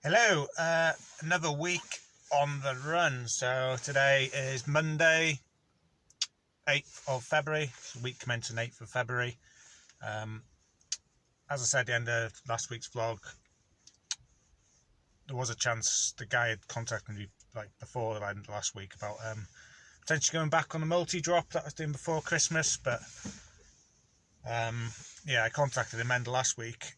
Hello, another week on the run. So today is Monday, 8th of February, week commencing 8th of February. As I said at the end of last week's vlog, there was a chance the guy had contacted me like before the end of last week about potentially going back on the multi-drop that I was doing before Christmas, but yeah, I contacted him end of last week.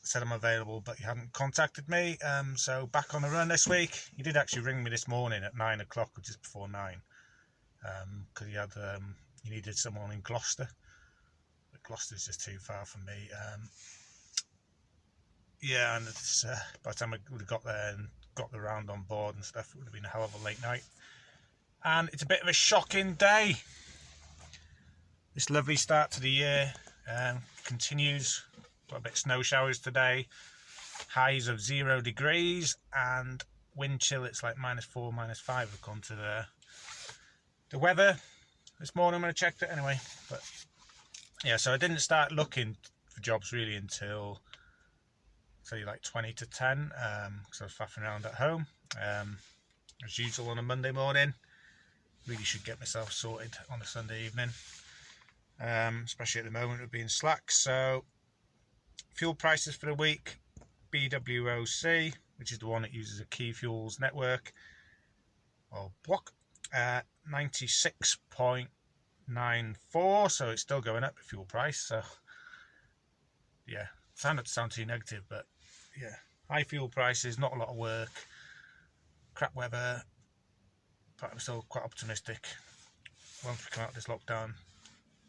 Said I'm available, but he hadn't contacted me, so back on the run this week. He did actually ring me this morning at 9 o'clock, or just before 9, because he needed someone in Gloucester, but Gloucester's just too far from me. Yeah, and it's, by the time I would have got there and got the round on board and stuff, it would have been a hell of a late night. And it's a bit of a shocking day. This lovely start to the year continues. Got a bit of snow showers today, highs of 0 degrees, and wind chill, it's like -4, -5 have gone to the weather this morning when I checked it anyway. But yeah, so I didn't start looking for jobs really until say like 20 to 10, because I was faffing around at home as usual on a Monday morning. Really should get myself sorted on a Sunday evening, especially at the moment with being slack. So fuel prices for the week: BWOC, which is the one that uses a Key Fuels network, or block, 96.94, so it's still going up, the fuel price. So yeah, not to sound too negative, but yeah, high fuel prices, not a lot of work, crap weather, but I'm still quite optimistic once we come out of this lockdown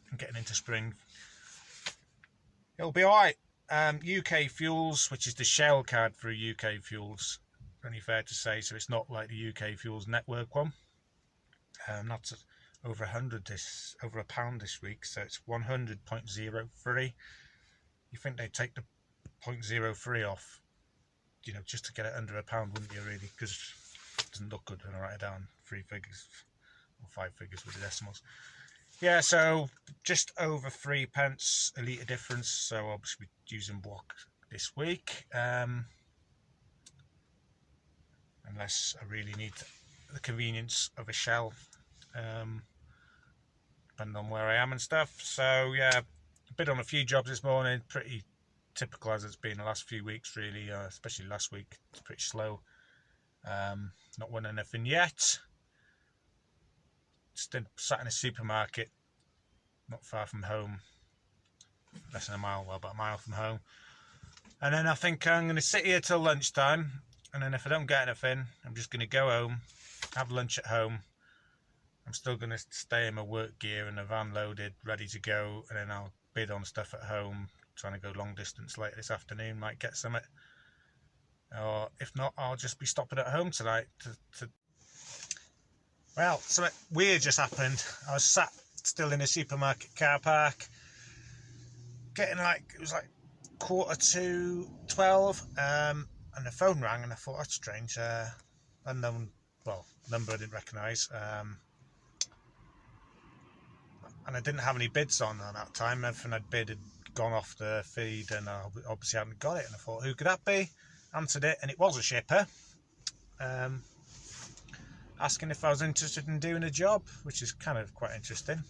and getting into spring, it'll be alright. UK Fuels, which is the Shell card for UK Fuels, only fair to say, so it's not like the UK Fuels network one. That's over £100 this week, so it's 100.03. You think they'd take the 0.03 off, just to get it under £1, wouldn't you, really? Because it doesn't look good when I write it down 3 figures or 5 figures with the decimals. Yeah, so just over 3 pence a litre difference. So obviously we're using block this week, unless I really need the convenience of a Shell, depending on where I am and stuff. So yeah, a bit on a few jobs this morning, pretty typical as it's been the last few weeks really, especially last week. It's pretty slow, not won anything yet. Still sat in a supermarket not far from home, less than a mile, well, about a mile from home. And then I think I'm going to sit here till lunchtime, and then if I don't get anything, I'm just going to go home, have lunch at home. I'm still going to stay in my work gear and the van loaded, ready to go, and then I'll bid on stuff at home, trying to go long distance later this afternoon, might get something. Or if not, I'll just be stopping at home tonight Well, something weird just happened. I was sat still in a supermarket car park, getting it was like 11:45, and the phone rang, and I thought, that's strange. Unknown, number I didn't recognise, and I didn't have any bids on at that time. Everything I'd bid had gone off the feed, and I obviously hadn't got it. And I thought, who could that be? Answered it, and it was a shipper, asking if I was interested in doing a job, which is kind of quite interesting.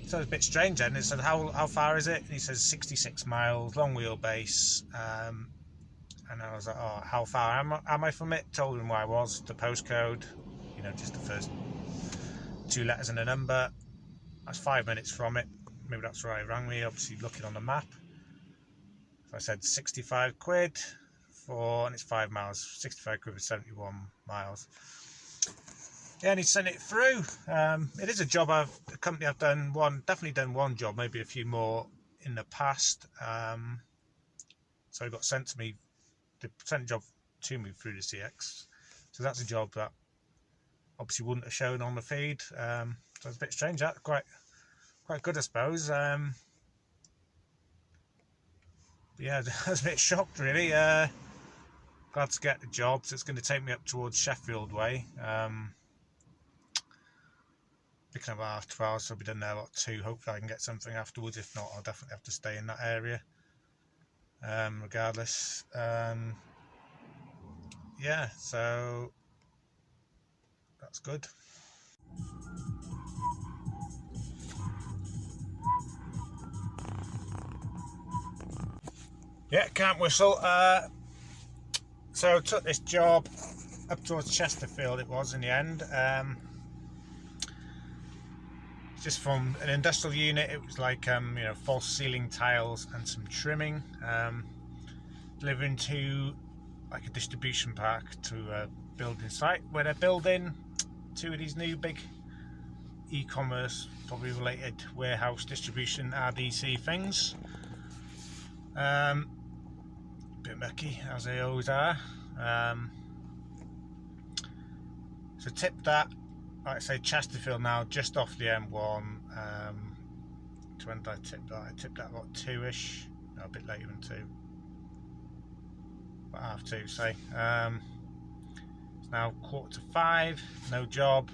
So it's a bit strange then. It said, how far is it? And he says 66 miles, long wheelbase. And I was like, oh, how far am I from it? Told him where I was, the postcode, just the first 2 letters and a number. That's 5 minutes from it. Maybe that's where he rang me, obviously looking on the map. So I said 65 quid and it's 5 miles. 65 quid for 71 miles. Yeah, and he sent it through. It is a job a company I've definitely done one job, maybe a few more in the past. So it got sent to me. They sent a job to me through the CX. So that's a job that obviously wouldn't have shown on the feed. So it's a bit strange. That quite good, I suppose. But yeah, I was a bit shocked really. Glad to get the job. So it's going to take me up towards Sheffield way. Picking up after 12 hours, so I'll be done there about 2. Hopefully I can get something afterwards. If not, I'll definitely have to stay in that area. regardless. Yeah, so that's good. Yeah, can't whistle. So I took this job up towards Chesterfield. It was in the end. Just from an industrial unit. It was like false ceiling tiles and some trimming. Delivering to like a distribution park to a building site where they're building 2 of these new big e-commerce, probably related warehouse distribution RDC things. Bit mucky as they always are. So tip that, like I say, Chesterfield now, just off the M1. To when did I tip that? I tipped that about 2ish, no, a bit later than 2, about 2:30 say. It's now 4:45, no job.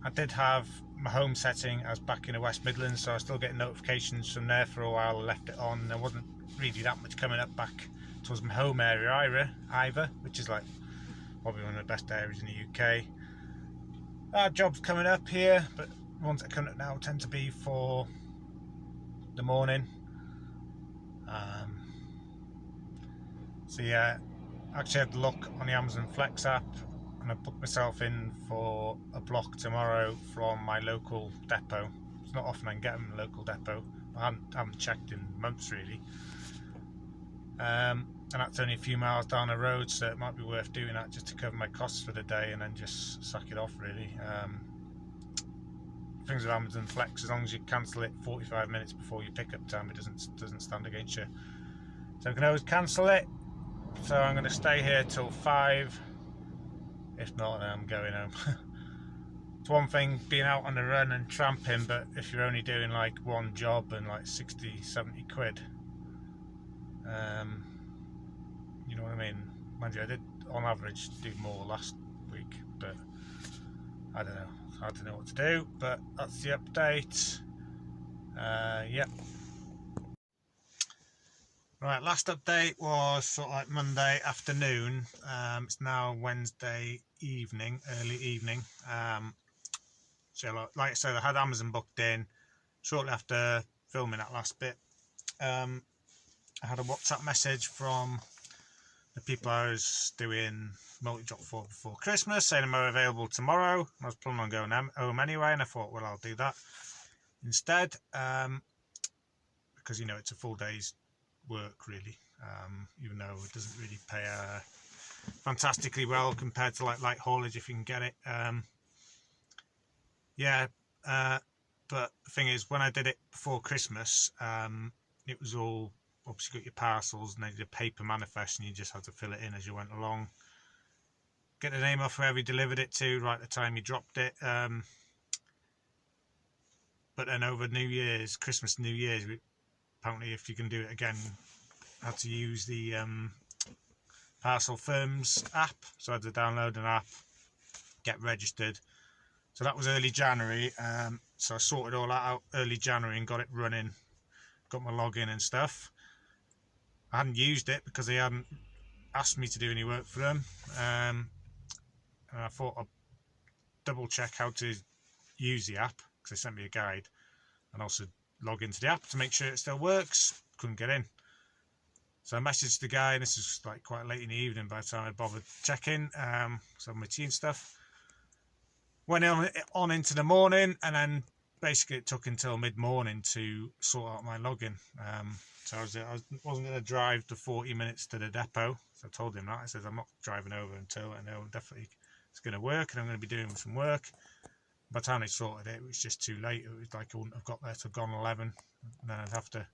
I did have my home setting as back in the West Midlands, so I was still getting notifications from there for a while. I left it on. There wasn't really that much coming up back towards my home area either, which is like probably one of the best areas in the UK. Jobs coming up here, but the ones that come up now tend to be for the morning. So yeah, actually had a look on the Amazon Flex app, and I booked myself in for a block tomorrow from my local depot. It's not often I can get them in the local depot. I haven't checked in months really. And that's only a few miles down the road, so it might be worth doing that just to cover my costs for the day and then just suck it off really. Things with Amazon Flex, as long as you cancel it 45 minutes before your pickup time, it doesn't stand against you. So I can always cancel it. So I'm going to stay here till 5. If not, then I'm going home. It's one thing being out on the run and tramping, but if you're only doing like one job and like 60-70 quid, you know what I mean? Mind you, I did on average do more last week, but I don't know. It's hard to know what to do, but that's the update. Yep. Right, last update was sort of like Monday afternoon. It's now Wednesday evening, early evening. So like I said, I had Amazon booked in shortly after filming that last bit. I had a WhatsApp message from the people I was doing multi-drop for before Christmas saying I'm available tomorrow. I was planning on going home anyway, and I thought, well, I'll do that instead, because it's a full day's work really, even though it doesn't really pay fantastically well compared to like light haulage if you can get it. But the thing is, when I did it before Christmas, it was all obviously got your parcels and they did a paper manifest, and you just had to fill it in as you went along, get the name off whoever you delivered it to right at the time you dropped it. But then over Christmas, New Year's, apparently if you can do it again, had to use the Parcel Firms app. So I had to download an app, get registered. So that was early January. So I sorted all that out early January and got it running, got my login and stuff. I hadn't used it because they hadn't asked me to do any work for them. And I thought I'd double check how to use the app, because they sent me a guide, and also log into the app to make sure it still works. Couldn't get in. So I messaged the guy, and this was like quite late in the evening by the time I bothered checking. So my tea and stuff. Went on into the morning, and then basically it took until mid-morning to sort out my login. So I wasn't going to drive the 40 minutes to the depot. So I told him that. I said, I'm not driving over until I know definitely it's going to work, and I'm going to be doing some work. By the time they sorted it, it was just too late. It was like I wouldn't have got there till gone 11, and then I'd have to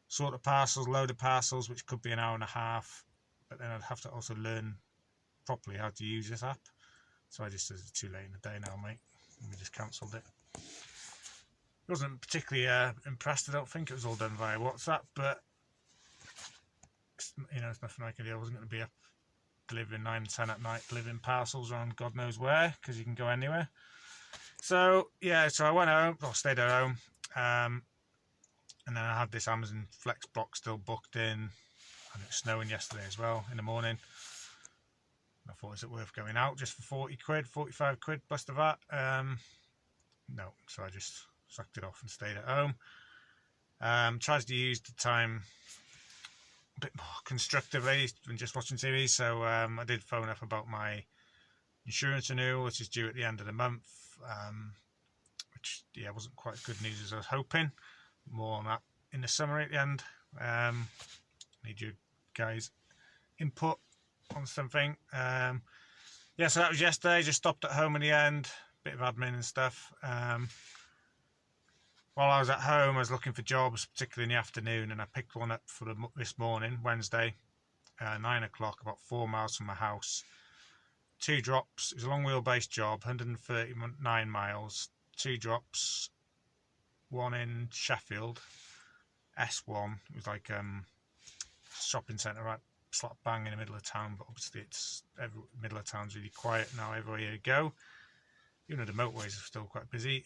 sort the parcels, load the parcels, which could be an hour and a half. But then I'd have to also learn properly how to use this app. So I just said, it's too late in the day now, mate. And we just cancelled it. Wasn't particularly impressed. I don't think it was all done via WhatsApp, but it's nothing I could do. I wasn't going to be up delivering 9 and 10 at night, delivering parcels around God knows where, because you can go anywhere. So yeah, so I went home, or stayed at home. And then I had this Amazon Flex block still booked in, and it was snowing yesterday as well in the morning. I thought, is it worth going out just for 40 quid, 45 quid plus the VAT? No, so I just sucked it off and stayed at home. Tries to use the time a bit more constructively than just watching TV. So I did phone up about my insurance renewal, which is due at the end of the month, which wasn't quite as good news as I was hoping. More on that in the summary at the end. Need you guys input on something. So that was yesterday. Just stopped at home in the end, bit of admin and stuff. While I was at home, I was looking for jobs, particularly in the afternoon, and I picked one up for this morning, Wednesday, 9 o'clock, about 4 miles from my house. 2 drops. It was a long wheelbase job, 139 miles, 2 drops, one in Sheffield, S1. It was like shopping centre right slap bang in the middle of town, but obviously it's middle of town's really quiet now everywhere you go. Even though the motorways are still quite busy.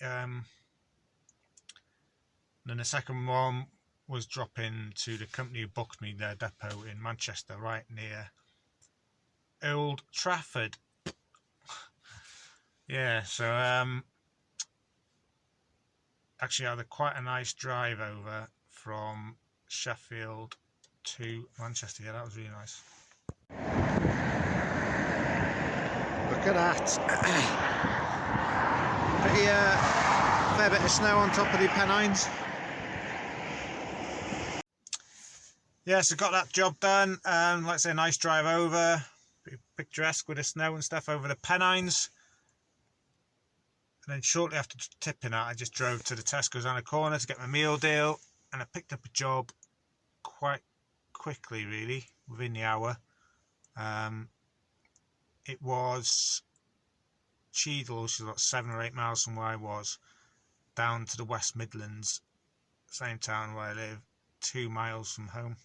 Then the second one was dropping to the company who booked me their depot in Manchester, right near Old Trafford. Actually I had quite a nice drive over from Sheffield to Manchester. Yeah, that was really nice. Look at that. Pretty fair bit of snow on top of the Pennines. So got that job done. Like I say, nice drive over. Pretty picturesque with the snow and stuff over the Pennines. And then shortly after tipping that, I just drove to the Tesco's on the corner to get my meal deal, and I picked up a job quite quickly, really, within the hour. It was Cheadle, which is about 7 or 8 miles from where I was, down to the West Midlands, same town where I live, 2 miles from home.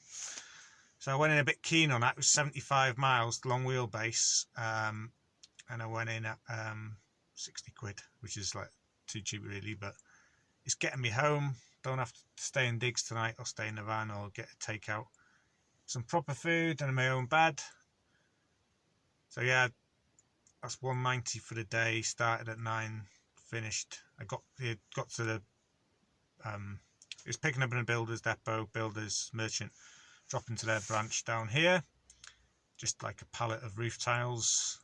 So I went in a bit keen on that. It was 75 miles, long wheelbase, and I went in at 60 quid, which is like too cheap really, but it's getting me home. Don't have to stay in digs tonight or stay in the van or get a takeout. Some proper food and my own bed. So yeah, that's 190 for the day. Started at 9, finished. I got to the it was picking up in a builder's depot, builder's merchant, dropping to their branch down here. Just like a pallet of roof tiles.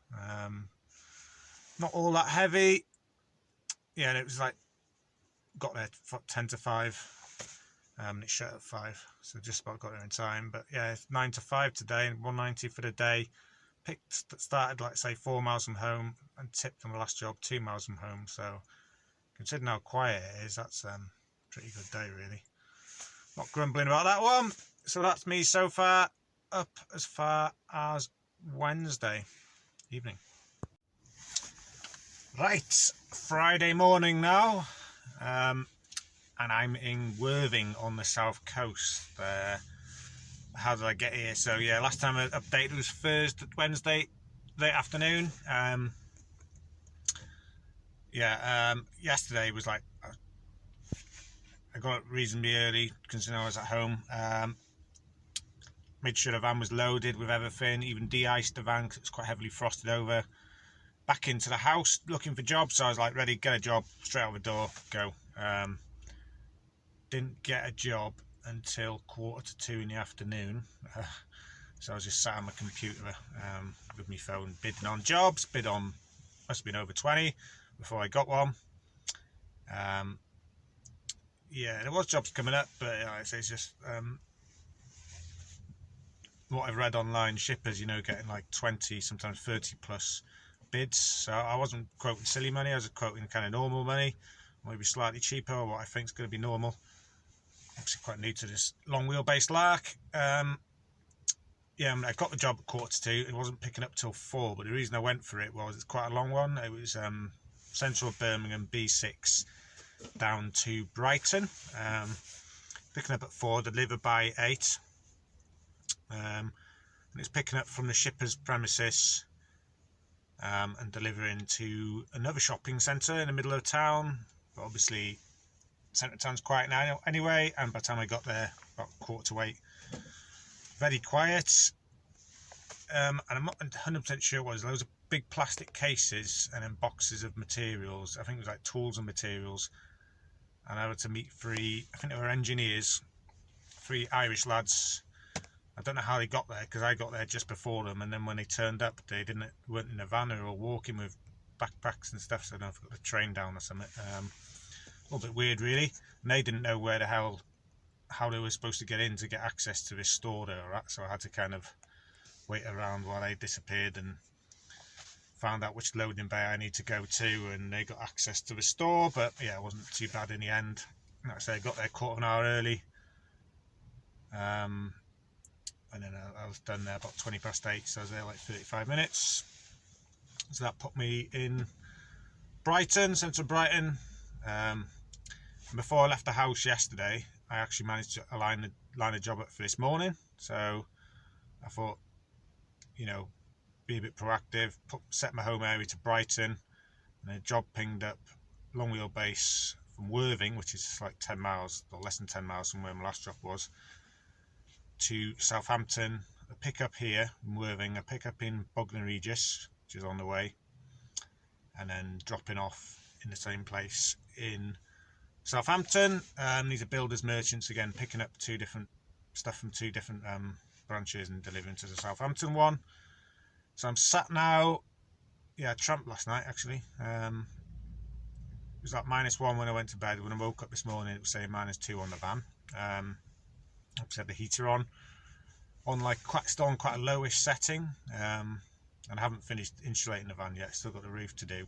Not all that heavy. Yeah, and it was like got there 10 to 5. It shut at 5, so just about got there in time. But yeah, it's 9 to 5 today, and 190 for the day. Started like say 4 miles from home and tipped on the last job 2 miles from home. So considering how quiet it is, that's pretty good day really. Not grumbling about that one. So that's me so far, up as far as Wednesday evening. Right, Friday morning now, and I'm in Worthing on the south coast. How did I get here? So yeah, last time I updated was Wednesday late afternoon. Yesterday was like I got up reasonably early considering I was at home. Made sure the van was loaded with everything, even de-iced the van because it was quite heavily frosted over. Back into the house looking for jobs, so I was like ready, get a job, straight out the door, go. Didn't get a job until 1:45 in the afternoon, so I was just sat on my computer with my phone bidding on jobs. Bid on, must have been over 20 before I got one. There was jobs coming up, but it's just what I've read online, shippers, getting like 20, sometimes 30 plus bids. So I wasn't quoting silly money, I was quoting kind of normal money, maybe slightly cheaper, or what I think is going to be normal. Actually quite new to this long wheelbase lark. I got the job at 1:45. It wasn't picking up till 4, but the reason I went for it was it's quite a long one. It was central Birmingham B6 down to Brighton. Picking up at 4, delivered by 8. And it's picking up from the shipper's premises and delivering to another shopping centre in the middle of town. But obviously centre of town's quiet now anyway, and by the time I got there, about 7:45, very quiet. And I'm not 100% sure what it was. Loads of big plastic cases and then boxes of materials. I think it was like tools and materials. And I had to meet I think they were engineers, 3 Irish lads. I don't know how they got there, because I got there just before them, and then when they turned up, they weren't in a van, they were all walking with backpacks and stuff, so I don't know if I got the train down or something. A little bit weird, really. And they didn't know how they were supposed to get in to get access to this store they were at, so I had to kind of wait around while they disappeared and found out which loading bay I need to go to, and they got access to the store. But yeah, it wasn't too bad in the end. Like I say, I got there 1/4 early. And then I was done there about 8:20, so I was there like 35 minutes. So that put me in Brighton, central Brighton. Before I left the house yesterday, I actually managed to line a job up for this morning. So I thought, you know, be a bit proactive, set my home area to Brighton, and a job pinged up long wheelbase from Worthing, which is like 10 miles or less than 10 miles from where my last drop was, to Southampton. A pickup here in Worthing, a pickup in Bognor Regis, which is on the way, and then dropping off in the same place in Southampton. These are builders merchants again, picking up stuff from two different branches and delivering to the Southampton one. So I'm sat now. Yeah, I tramped last night actually. It was like -1 when I went to bed. When I woke up this morning, it was saying -2 on the van. I've had the heater on like still on quite a lowish setting, and I haven't finished insulating the van yet. Still got the roof to do,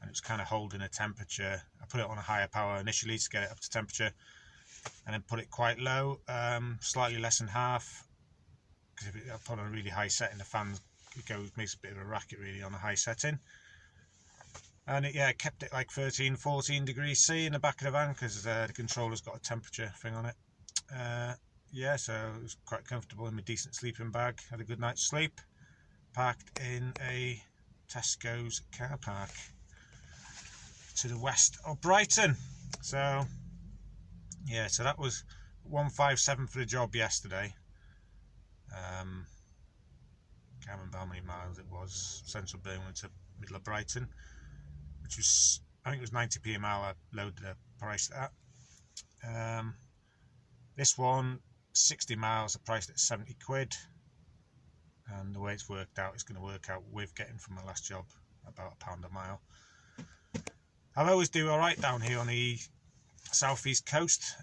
and it was kind of holding a temperature. I put it on a higher power initially to get it up to temperature, and then put it quite low, slightly less than half, because if I put on a really high setting, the fan makes a bit of a racket really on a high setting. And it kept it like 13-14 degrees C in the back of the van, because the controller's got a temperature thing on it. Yeah, so it was quite comfortable in my decent sleeping bag. Had a good night's sleep. Parked in a Tesco's car park to the west of Brighton. So yeah, so that was 157 for the job yesterday. Can't remember how many miles it was. Central Birmingham to middle of Brighton, which was, I think it was 90p a mile. I loaded the price at. This one, 60 miles, I priced at 70 quid, and the way it's worked out, it's going to work out with getting from my last job about £1 a mile. I always do all right down here on the southeast coast,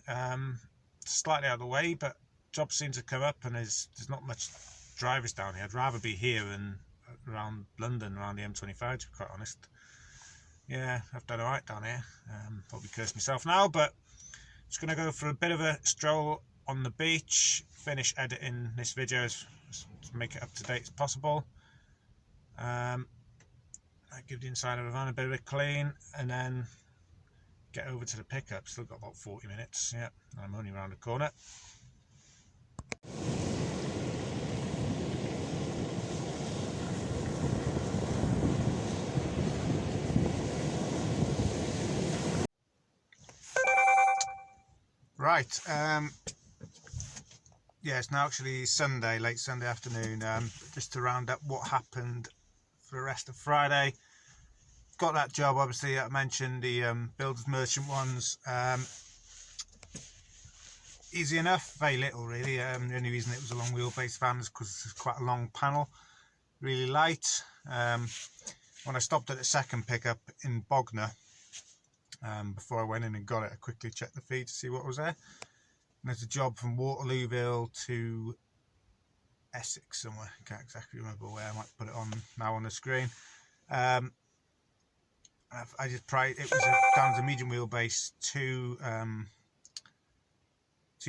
slightly out of the way, but jobs seem to come up, and there's not much drivers down here. I'd rather be here than around London, around the M25, to be quite honest. Yeah, I've done all right down here. Probably curse myself now, but just going to go for a bit of a stroll on the beach, finish editing this video to make it up to date as possible. I give the inside of the van a bit of a clean, and then get over to the pickup. Still got about 40 minutes. Yeah, I'm only around the corner. Right, yeah, it's now actually Sunday, late Sunday afternoon. Just to round up what happened for the rest of Friday. Got that job, obviously, I mentioned, the builders merchant ones. Easy enough, very little really. The only reason it was a long wheelbase van is because it's quite a long panel, really light. When I stopped at the second pickup in Bognor, before I went in and got it, I quickly checked the feed to see what was there. And there's a job from Waterlooville to Essex somewhere. I can't exactly remember where. I might put it on now on the screen. I just priced it. Was down as a medium wheelbase, two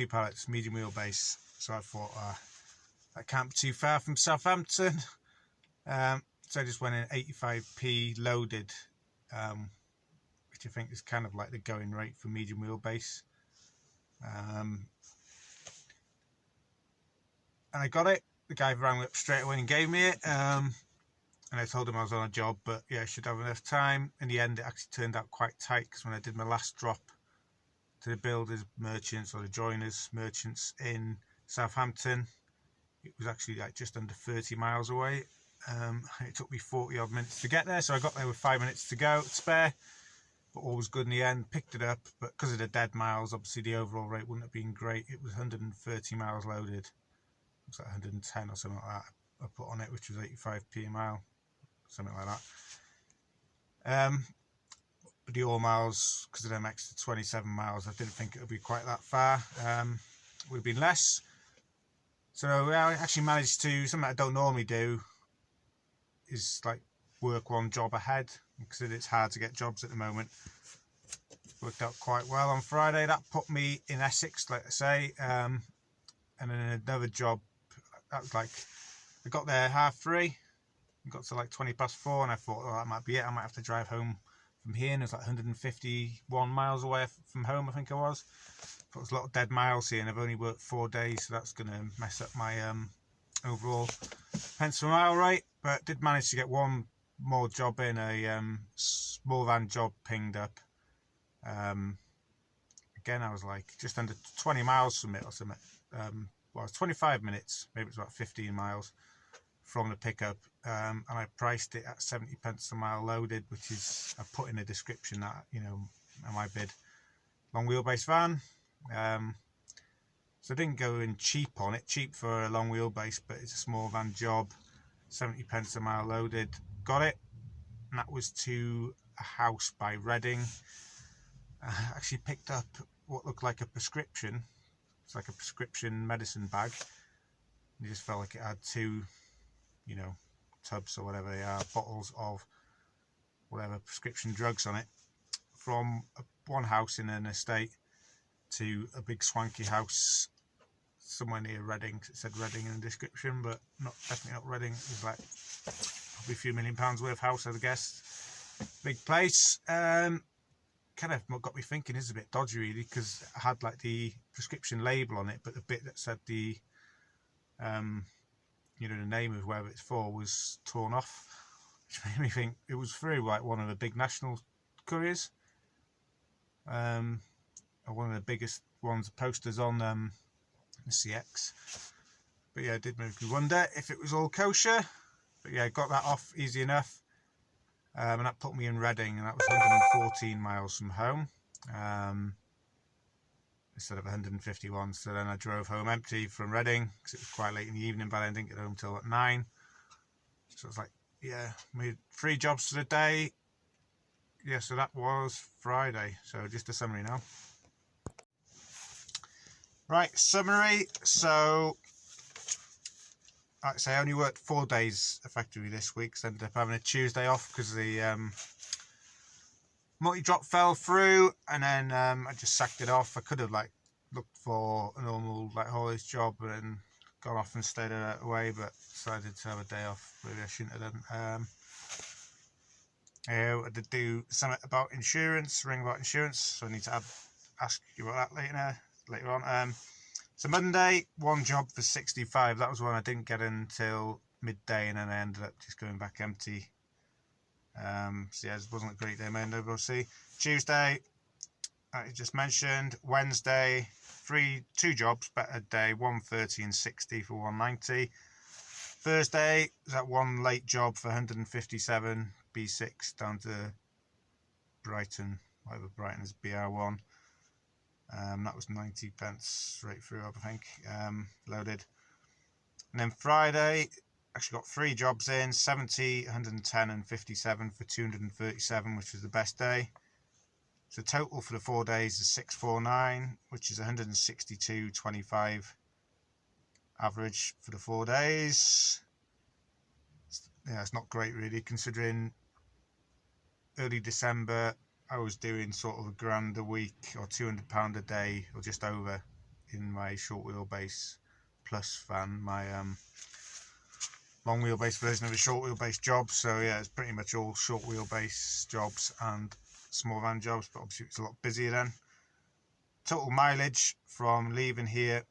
pallets, medium wheelbase. So I thought that can't be too far from Southampton. So I just went in 85p loaded, which I think is kind of like the going rate for medium wheelbase. And I got it. The guy rang up straight away and gave me it. And I told him I was on a job, but yeah, I should have enough time. In the end, it actually turned out quite tight, because when I did my last drop to the builders merchants, or the joiners merchants in Southampton. It was actually like just under 30 miles away. It took me 40 odd minutes to get there, so I got there with 5 minutes to go spare, but all was good in the end. Picked it up, but because of the dead miles, obviously the overall rate wouldn't have been great. It was 130 miles loaded. It was like 110 or something like that I put on it, which was 85p a mile, something like that. But the all miles, because of them extra 27 miles, I didn't think it would be quite that far. Would have been less. So I actually managed to, something I don't normally do is like work one job ahead, because it's hard to get jobs at the moment. Worked out quite well on Friday. That put me in Essex, like I say, and then another job, that was like, I got there 3:30, got to like 4:20, and I thought, oh, that might be it. I might have to drive home from here, and it was like 151 miles away from home, I think I was. But there's a lot of dead miles here, and I've only worked 4 days, so that's going to mess up my overall pence per mile rate. But did manage to get one more job in, a small van job pinged up. Again, I was like just under 20 miles from it or something. Well, it's 25 minutes, maybe it's about 15 miles from the pickup, and I priced it at 70 pence a mile loaded, which is, I put in the description that, you know, my bid, long wheelbase van. So I didn't go in cheap on it, cheap for a long wheelbase, but it's a small van job, 70 pence a mile loaded. Got it, and that was to a house by Reading. I actually picked up what looked like a prescription. It's like a prescription medicine bag. It just felt like it had 2, you know, tubs or whatever they are, bottles of whatever prescription drugs on it, from one house in an estate to a big swanky house somewhere near Reading. It said Reading in the description, but definitely not Reading. It was like probably a few £1 million worth house, I guess. Big place. Kind of got me thinking, it's a bit dodgy really, because it had like the prescription label on it, but the bit that said the you know, the name of where it's for was torn off, which made me think it was through like one of the big national couriers, or one of the biggest ones, posters on the CX. But yeah, it did make me wonder if it was all kosher. But yeah, got that off easy enough, and that put me in Reading, and that was 114 miles from home, instead of 151. So then I drove home empty from Reading, because it was quite late in the evening, but I didn't get home till at 9. So it's like, yeah, made 3 jobs for the day. Yeah, so that was Friday. So just a summary now. Right, summary. So, like I say, I only worked 4 days effectively this week, so I ended up having a Tuesday off because the multi-drop fell through, and then I just sacked it off. I could have like looked for a normal like haulage job and gone off and stayed away, but decided to have a day off. Maybe I shouldn't have done. I did do something about insurance, ring about insurance, so I need to ask you about that later on. So Monday, 1 job for 65. That was one I didn't get until midday, and then I ended up just going back empty. So yeah, it wasn't a great day Monday, we'll see. Tuesday, I just mentioned. Wednesday, 2 jobs, better day, 130 and 60 for 190. Thursday, was that 1 late job for 157, B6 down to Brighton, whatever Brighton is, BR1. That was 90 pence straight through, I think, loaded. And then Friday, actually got 3 jobs in, 70, 110 and 57 for 237, which was the best day. So total for the 4 days is 649, which is 162.25 average for the 4 days. Yeah, it's not great really, considering early December I was doing sort of £1,000 a week or £200 a day or just over in my short wheelbase plus van, my long wheelbase version of a short wheelbase job. So yeah, it's pretty much all short wheelbase jobs and small van jobs, but obviously it's a lot busier then. Total mileage from leaving here,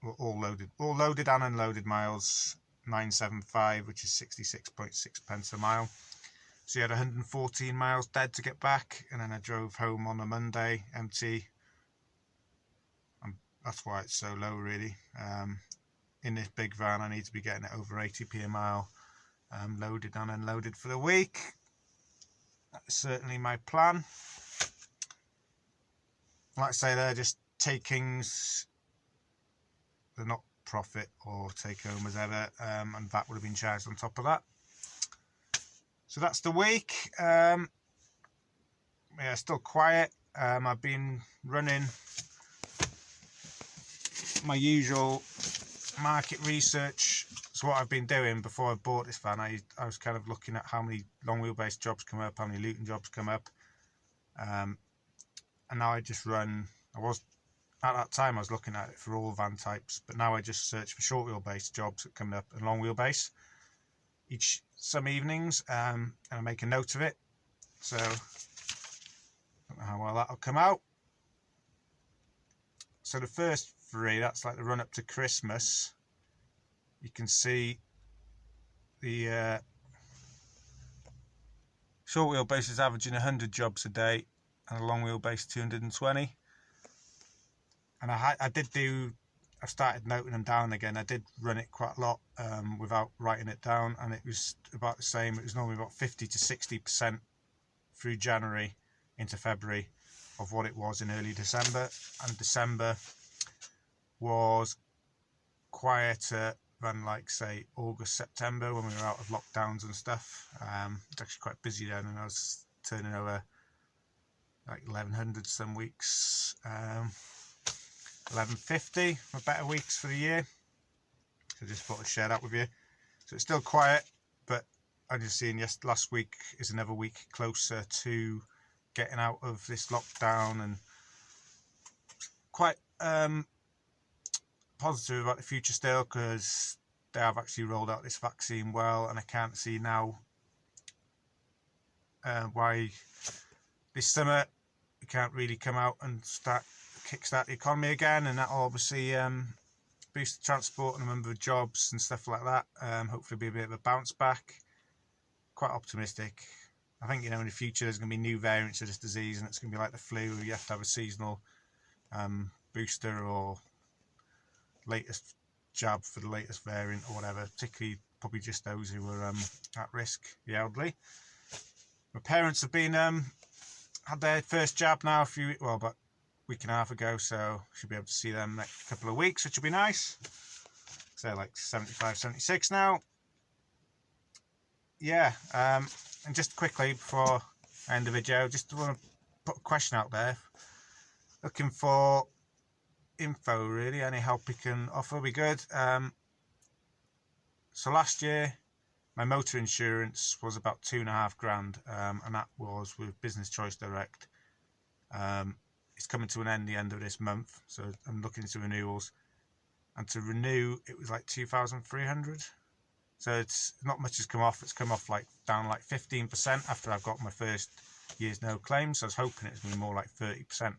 well, all loaded and unloaded miles, 975, which is 66.6 pence a mile. So you had 114 miles dead to get back, and then I drove home on a Monday empty. That's why it's so low, really. In this big van, I need to be getting it over 80p a mile, loaded and unloaded for the week. That's certainly my plan. Like I say, they're just takings. They're not profit or take home as ever, and that would have been charged on top of that. So that's the week. Yeah, still quiet. I've been running my usual market research. So what I've been doing before I bought this van, I was kind of looking at how many long wheelbase jobs come up, how many Luton jobs come up, and now I just run. At that time I was looking at it for all van types, but now I just search for short wheelbase jobs that come up and long wheelbase some evenings, and I make a note of it. So I don't know how well that'll come out. So the first three, that's like the run up to Christmas. You can see the short wheelbase is averaging 100 jobs a day, and a long wheelbase 220. And I started noting them down again. I did run it quite a lot without writing it down, and it was about the same. It was normally about 50 to 60% through January into February of what it was in early December. And December was quieter than, like, say, August, September, when we were out of lockdowns and stuff. It's actually quite busy then, and I was turning over like 1100 some weeks. 1150 for better weeks for the year. So just thought I'd share that with you. So it's still quiet, but I'm just seeing last week is another week closer to getting out of this lockdown, and quite positive about the future still, because they have actually rolled out this vaccine well, and I can't see now why this summer we can't really come out and kickstart the economy again, and that'll obviously boost the transport and the number of jobs and stuff like that. Hopefully be a bit of a bounce back. Quite optimistic. I think, in the future there's going to be new variants of this disease, and it's going to be like the flu. You have to have a seasonal booster or latest jab for the latest variant or whatever, particularly probably just those who are at risk, the elderly. My parents have been had their first jab now about a week and a half ago, so should be able to see them next couple of weeks, which will be nice. So they're like 75, 76 now. Yeah, and just quickly before I end the video, just want to put a question out there. Looking for info, really. Any help you can offer would be good. So last year my motor insurance was about £2,500, and that was with Business Choice Direct. It's coming to an end the end of this month, so I'm looking into renewals, and to renew it was like 2,300. So it's not much has come off. It's come off down 15% after I've got my first year's no claim. So I was hoping it's going to be more like 30%.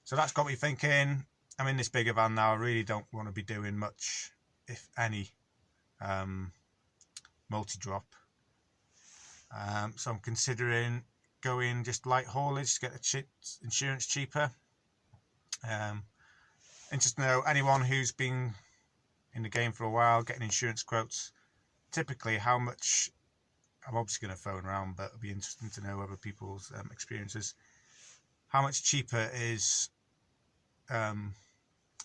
So that's got me thinking, I'm in this bigger van now. I really don't want to be doing much, if any, multi-drop. So I'm considering going just light haulage to get the insurance cheaper. Interested to know anyone who's been in the game for a while, getting insurance quotes, typically how much. I'm obviously going to phone around, but it'll be interesting to know other people's experiences. How much cheaper is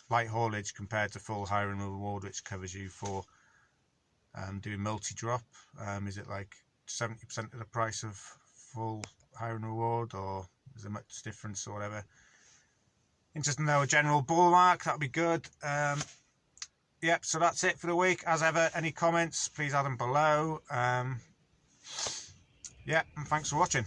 light haulage compared to full hire and reward, which covers you for doing multi-drop? Is it like 70% of the price of full hire and reward, or is there much difference or whatever? Interested to know a general ballpark, that'd be good. Yep, so that's it for the week. As ever, any comments, please add them below. Yeah, and thanks for watching.